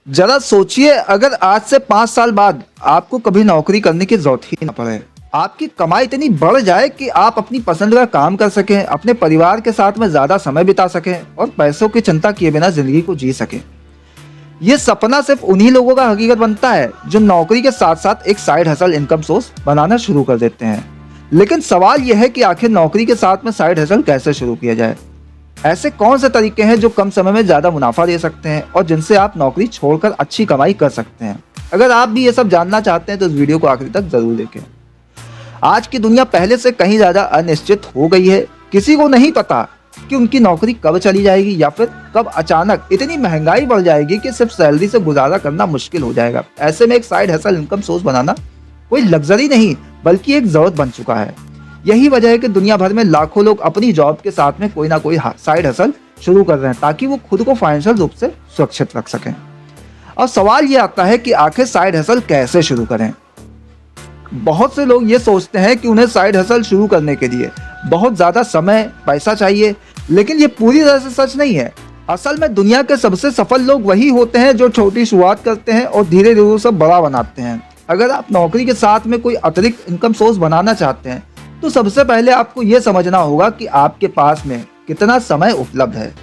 जरा सोचिए, अगर आज से 5 साल बाद आपको कभी नौकरी करने की जरूरत ही ना पड़े, आपकी कमाई इतनी बढ़ जाए कि आप अपनी पसंद का काम कर सकें, अपने परिवार के साथ में ज्यादा समय बिता सकें और पैसों की चिंता किए बिना जिंदगी को जी सकें। ये सपना सिर्फ उन्हीं लोगों का हकीकत बनता है जो नौकरी के साथ साथ एक साइड हसल इनकम सोर्स बनाना शुरू कर देते हैं। लेकिन सवाल यह है कि आखिर नौकरी के साथ में साइड हसल कैसे शुरू किया जाए। ऐसे कौन से तरीके हैं जो कम समय में ज्यादा मुनाफा दे सकते हैं और जिनसे आप नौकरी छोड़कर अच्छी कमाई कर सकते हैं। अगर आप भी ये सब जानना चाहते हैं तो इस वीडियो को आखिरी तक जरूर देखें। आज की दुनिया पहले से कहीं ज्यादा अनिश्चित हो गई है। किसी को नहीं पता कि उनकी नौकरी कब चली जाएगी या फिर कब अचानक इतनी महंगाई बढ़ जाएगी कि सिर्फ सैलरी से गुजारा करना मुश्किल हो जाएगा। ऐसे में एक साइड हसल इनकम सोर्स बनाना कोई लग्जरी नहीं बल्कि एक जरूरत बन चुका है। यही वजह है कि दुनिया भर में लाखों लोग अपनी जॉब के साथ में कोई ना कोई साइड हसल शुरू कर रहे हैं ताकि वो खुद को फाइनेंशियल रूप से सुरक्षित रख सकें। और सवाल ये आता है कि आखिर साइड हसल कैसे शुरू करें। बहुत से लोग ये सोचते हैं कि उन्हें साइड हसल शुरू करने के लिए बहुत ज़्यादा समय पैसा चाहिए, लेकिन ये पूरी तरह से सच नहीं है। असल में दुनिया के सबसे सफल लोग वही होते हैं जो छोटी शुरुआत करते हैं और धीरे धीरे उसे बड़ा बनाते हैं। अगर आप नौकरी के साथ में कोई अतिरिक्त इनकम सोर्स बनाना चाहते हैं तो सबसे पहले आपको ये समझना होगा कि आपके पास में कितना समय उपलब्ध है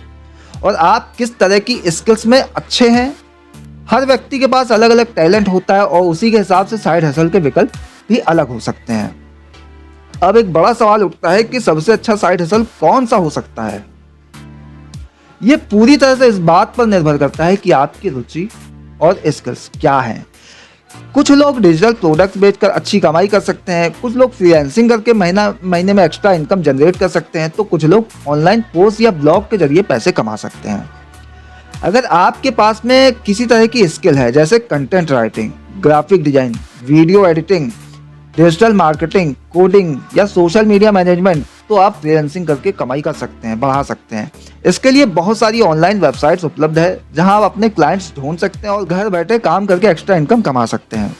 और आप किस तरह की स्किल्स में अच्छे हैं। हर व्यक्ति के पास अलग अलग टैलेंट होता है और उसी के हिसाब से साइड हसल के विकल्प भी अलग हो सकते हैं। अब एक बड़ा सवाल उठता है कि सबसे अच्छा साइड हसल कौन सा हो सकता है। ये पूरी तरह से इस बात पर निर्भर करता है कि आपकी रुचि और स्किल्स क्या हैं। कुछ लोग डिजिटल प्रोडक्ट बेचकर अच्छी कमाई कर सकते हैं, कुछ लोग फ्रीलांसिंग करके महीने में एक्स्ट्रा इनकम जनरेट कर सकते हैं, तो कुछ लोग ऑनलाइन कोर्स या ब्लॉग के जरिए पैसे कमा सकते हैं। अगर आपके पास में किसी तरह की स्किल है जैसे content writing, graphic design, video editing, digital marketing, coding या सोशल मीडिया मैनेजमेंट, तो आप फ्रीलांसिंग करके कमाई कर सकते हैं, बढ़ा सकते हैं। इसके लिए बहुत सारी ऑनलाइन वेबसाइट्स उपलब्ध है जहां आप अपने क्लाइंट्स ढूंढ सकते हैं और घर बैठे काम करके एक्स्ट्रा इनकम कमा सकते हैं।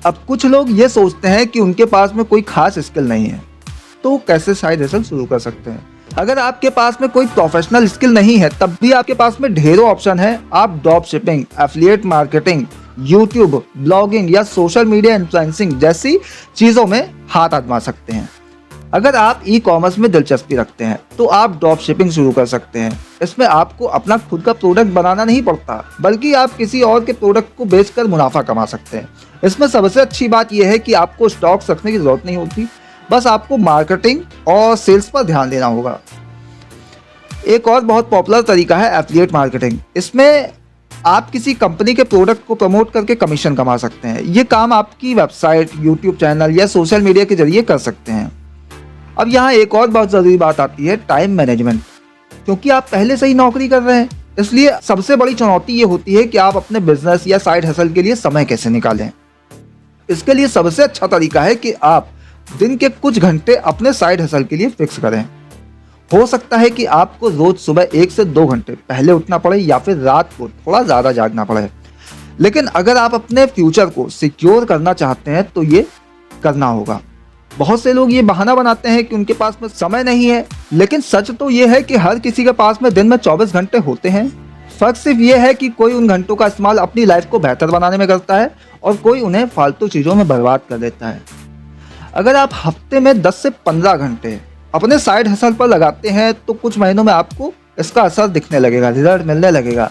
अब कुछ लोग ये सोचते हैं कि उनके पास में कोई खास स्किल नहीं है, तो कैसे साइड हसल शुरू कर सकते हैं। अगर आपके पास में कोई प्रोफेशनल स्किल नहीं है तब भी आपके पास में ढेरों ऑप्शन है। आप drop shipping, affiliate marketing, YouTube, blogging या सोशल मीडिया इन्फ्लुएंसिंग जैसी चीज़ों में हाथ आजमा सकते हैं। अगर आप ई कॉमर्स में दिलचस्पी रखते हैं तो आप ड्रॉप शिपिंग शुरू कर सकते हैं। इसमें आपको अपना खुद का प्रोडक्ट बनाना नहीं पड़ता बल्कि आप किसी और के प्रोडक्ट को बेचकर मुनाफा कमा सकते हैं। इसमें सबसे अच्छी बात यह है कि आपको स्टॉक्स रखने की जरूरत नहीं होती, बस आपको मार्केटिंग और सेल्स पर ध्यान देना होगा। एक और बहुत पॉपुलर तरीका है एफिलिएट मार्केटिंग। इसमें आप किसी कंपनी के प्रोडक्ट को प्रमोट करके कमीशन कमा सकते हैं। ये काम आपकी वेबसाइट, यूट्यूब चैनल या सोशल मीडिया के जरिए कर सकते हैं। अब यहाँ एक और बहुत ज़रूरी बात आती है, टाइम मैनेजमेंट। क्योंकि आप पहले से ही नौकरी कर रहे हैं, इसलिए सबसे बड़ी चुनौती ये होती है कि आप अपने बिजनेस या साइड हसल के लिए समय कैसे निकालें। इसके लिए सबसे अच्छा तरीका है कि आप दिन के कुछ घंटे अपने साइड हसल के लिए फिक्स करें। हो सकता है कि आपको रोज सुबह 1 से 2 घंटे पहले उठना पड़े या फिर रात को थोड़ा ज़्यादा जागना पड़े, लेकिन अगर आप अपने फ्यूचर को सिक्योर करना चाहते हैं तो ये करना होगा। बहुत से लोग ये बहाना बनाते हैं कि उनके पास में समय नहीं है, लेकिन सच तो ये है कि हर किसी के पास में दिन में 24 घंटे होते हैं। फर्क सिर्फ ये है कि कोई उन घंटों का इस्तेमाल अपनी लाइफ को बेहतर बनाने में करता है और कोई उन्हें फालतू चीज़ों में बर्बाद कर देता है। अगर आप हफ्ते में 10 से 15 घंटे अपने साइड हसल पर लगाते हैं तो कुछ महीनों में आपको इसका असर दिखने लगेगा, रिजल्ट मिलने लगेगा।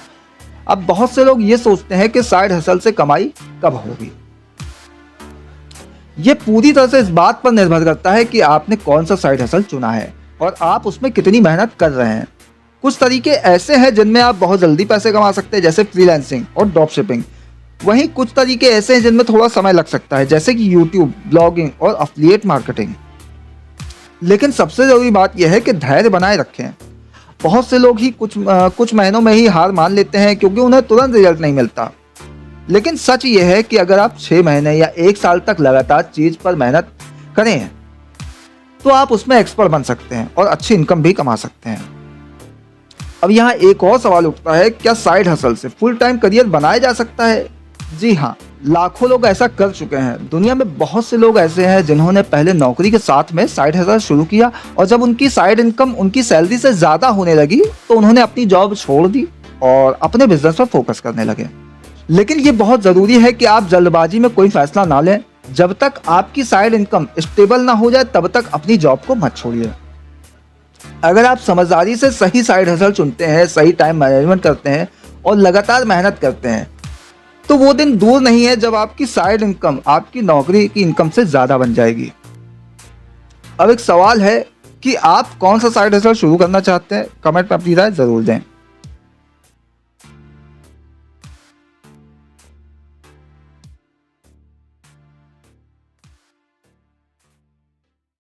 अब बहुत से लोग ये सोचते हैं कि साइड हसल से कमाई कब होगी। ये पूरी तरह से इस बात पर निर्भर करता है कि आपने कौन सा साइड हसल चुना है और आप उसमें कितनी मेहनत कर रहे हैं। कुछ तरीके ऐसे हैं जिनमें आप बहुत जल्दी पैसे कमा सकते हैं जैसे फ्रीलांसिंग और ड्रॉप शिपिंग। वहीं कुछ तरीके ऐसे हैं जिनमें थोड़ा समय लग सकता है जैसे कि यूट्यूब, ब्लॉगिंग और एफिलिएट मार्केटिंग। लेकिन सबसे ज़रूरी बात यह है कि धैर्य बनाए रखें। बहुत से लोग ही कुछ महीनों में ही हार मान लेते हैं क्योंकि उन्हें तुरंत रिजल्ट नहीं मिलता। लेकिन सच ये है कि अगर आप 6 महीने या 1 साल तक लगातार चीज़ पर मेहनत करें तो आप उसमें एक्सपर्ट बन सकते हैं और अच्छी इनकम भी कमा सकते हैं। अब यहाँ एक और सवाल उठता है, क्या साइड हसल से फुल टाइम करियर बनाया जा सकता है? जी हाँ, लाखों लोग ऐसा कर चुके हैं। दुनिया में बहुत से लोग ऐसे हैं जिन्होंने पहले नौकरी के साथ में साइड हसल शुरू किया और जब उनकी साइड इनकम उनकी सैलरी से ज़्यादा होने लगी तो उन्होंने अपनी जॉब छोड़ दी और अपने बिजनेस पर फोकस करने लगे। लेकिन ये बहुत ज़रूरी है कि आप जल्दबाजी में कोई फैसला ना लें। जब तक आपकी साइड इनकम स्टेबल ना हो जाए तब तक अपनी जॉब को मत छोड़िए। अगर आप समझदारी से सही साइड हसल चुनते हैं, सही टाइम मैनेजमेंट करते हैं और लगातार मेहनत करते हैं, तो वो दिन दूर नहीं है जब आपकी साइड इनकम आपकी नौकरी की इनकम से ज़्यादा बन जाएगी। अब एक सवाल है कि आप कौन सा साइड हसल शुरू करना चाहते हैं? कमेंट में अपनी राय ज़रूर दें।